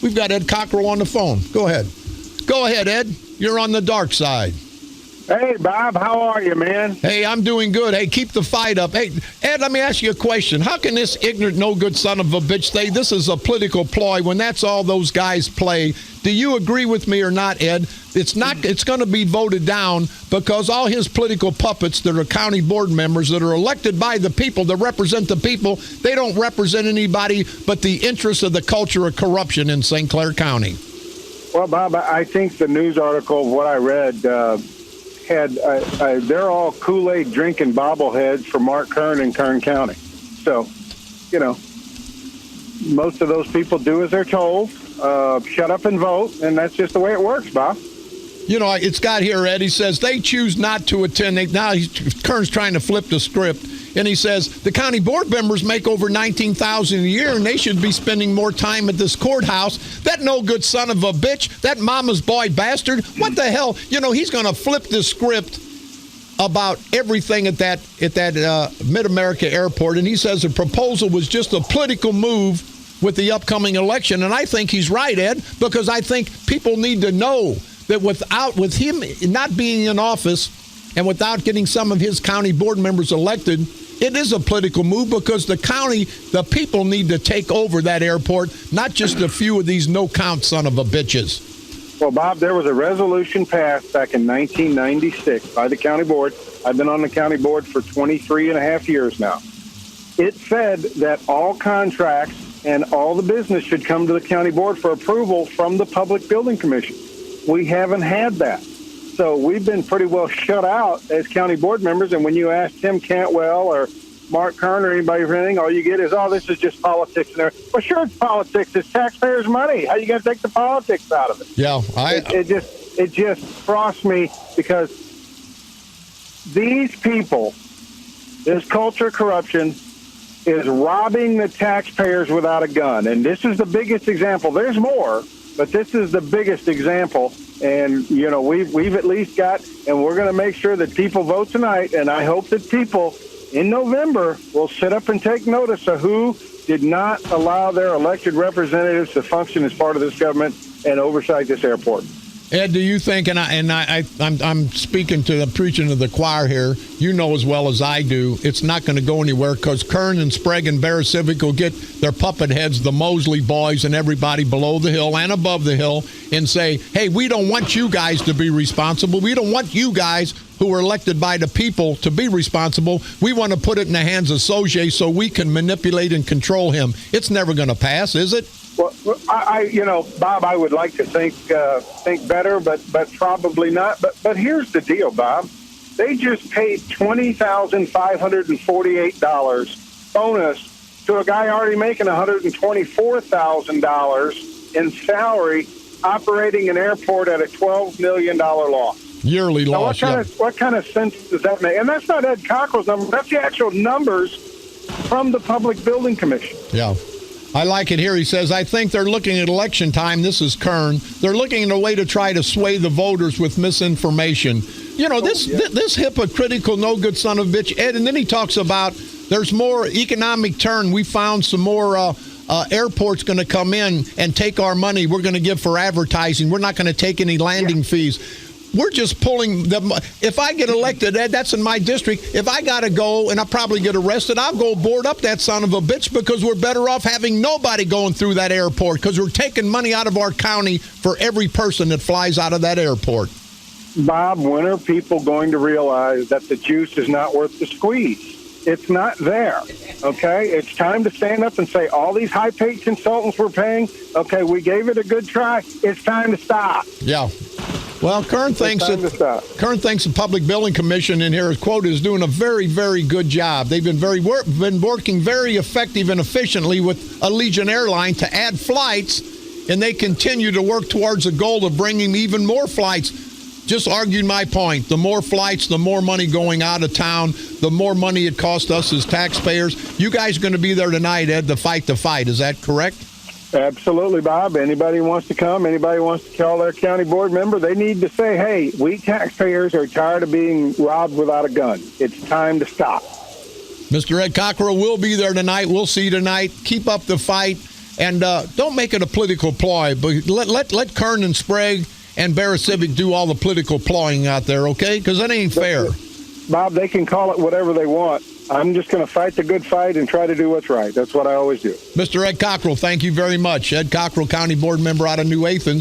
We've got Ed Cockrell on the phone. Go ahead. Go ahead, Ed. You're on the dark side. Hey, Bob, how are you, man? Hey, I'm doing good. Hey, keep the fight up. Hey, Ed, let me ask you a question. How can this ignorant, no good son of a bitch say this is a political ploy when that's all those guys play? Do you agree with me or not, Ed? It's not. It's going to be voted down because all his political puppets that are county board members that are elected by the people to represent the people, they don't represent anybody but the interests of the culture of corruption in St. Clair County. Well, Bob, I think the news article, what I read, they're all Kool-Aid drinking bobbleheads for Mark Kern in Kern County. So, most of those people do as they're told, shut up and vote, and that's just the way it works, Bob. It's got here, Ed. He says they choose not to attend. Kern's trying to flip the script, and he says the county board members make over $19,000 a year, and they should be spending more time at this courthouse. That no good son of a bitch, that mama's boy bastard. What the hell? He's going to flip the script about everything at that Mid-America airport, and he says the proposal was just a political move with the upcoming election, and I think he's right, Ed, because I think people need to know that with him not being in office and without getting some of his county board members elected, it is a political move because the people need to take over that airport, not just a few of these no-count son of a bitches. Well, Bob, there was a resolution passed back in 1996 by the county board. I've been on the county board for 23 and a half years now. It said that all contracts and all the business should come to the county board for approval from the Public Building Commission. We haven't had that. So we've been pretty well shut out as county board members, and when you ask Tim Cantwell or Mark Kern or anybody for anything, all you get is, this is just politics. Well, sure, it's politics. It's taxpayers' money. How are you going to take the politics out of it? Yeah, It just frosts me because these people, this culture of corruption, is robbing the taxpayers without a gun. And this is the biggest example. There's more, but this is the biggest example. And, we've at least got, and we're going to make sure that people vote tonight. And I hope that people in November will sit up and take notice of who did not allow their elected representatives to function as part of this government and oversight this airport. Ed, do you think, I'm speaking to the preaching to the choir here, you know as well as I do, it's not going to go anywhere because Kern and Sprague and Bear Civic will get their puppet heads, the Mosley boys and everybody below the hill and above the hill, and say, hey, we don't want you guys to be responsible. We don't want you guys who are elected by the people to be responsible. We want to put it in the hands of Sauget so we can manipulate and control him. It's never going to pass, is it? Well, Bob, I would like to think better, but probably not. But here's the deal, Bob. They just paid $20,548 bonus to a guy already making $124,000 in salary, operating an airport at a $12 million loss. Yearly loss. Now, what kind of sense does that make? And that's not Ed Cockrell's number. That's the actual numbers from the Public Building Commission. Yeah. I like it here. He says, I think they're looking at election time. This is Kern. They're looking at a way to try to sway the voters with misinformation. This hypocritical, no good son of a bitch, Ed. And then he talks about there's more economic turn. We found some more airports going to come in and take our money we're going to give for advertising. We're not going to take any landing fees. We're just pulling them. If I get elected, Ed, that's in my district. If I got to go and I probably get arrested, I'll go board up that son of a bitch because we're better off having nobody going through that airport because we're taking money out of our county for every person that flies out of that airport. Bob, when are people going to realize that the juice is not worth the squeeze? It's not there, okay? It's time to stand up and say, all these high-paid consultants we're paying, okay, we gave it a good try. It's time to stop. Yeah. Well, Kern thinks the Public Building Commission in here, quote, is doing a very, very good job. They've been working very effective and efficiently with Allegiant Airline to add flights, and they continue to work towards the goal of bringing even more flights. Just argued my point. The more flights, the more money going out of town, the more money it costs us as taxpayers. You guys are going to be there tonight, Ed, to fight the fight. Is that correct? Absolutely, Bob. Anybody wants to come, anybody wants to call their county board member, they need to say, hey, we taxpayers are tired of being robbed without a gun. It's time to stop. Mr. Ed Cockrell will be there tonight. We'll see you tonight. Keep up the fight. And don't make it a political ploy, but let Kern and Sprague and Barra Civic do all the political ploying out there, okay? Because that ain't fair. Bob, they can call it whatever they want. I'm just going to fight the good fight and try to do what's right. That's what I always do. Mr. Ed Cockrell, thank you very much. Ed Cockrell, County Board member out of New Athens.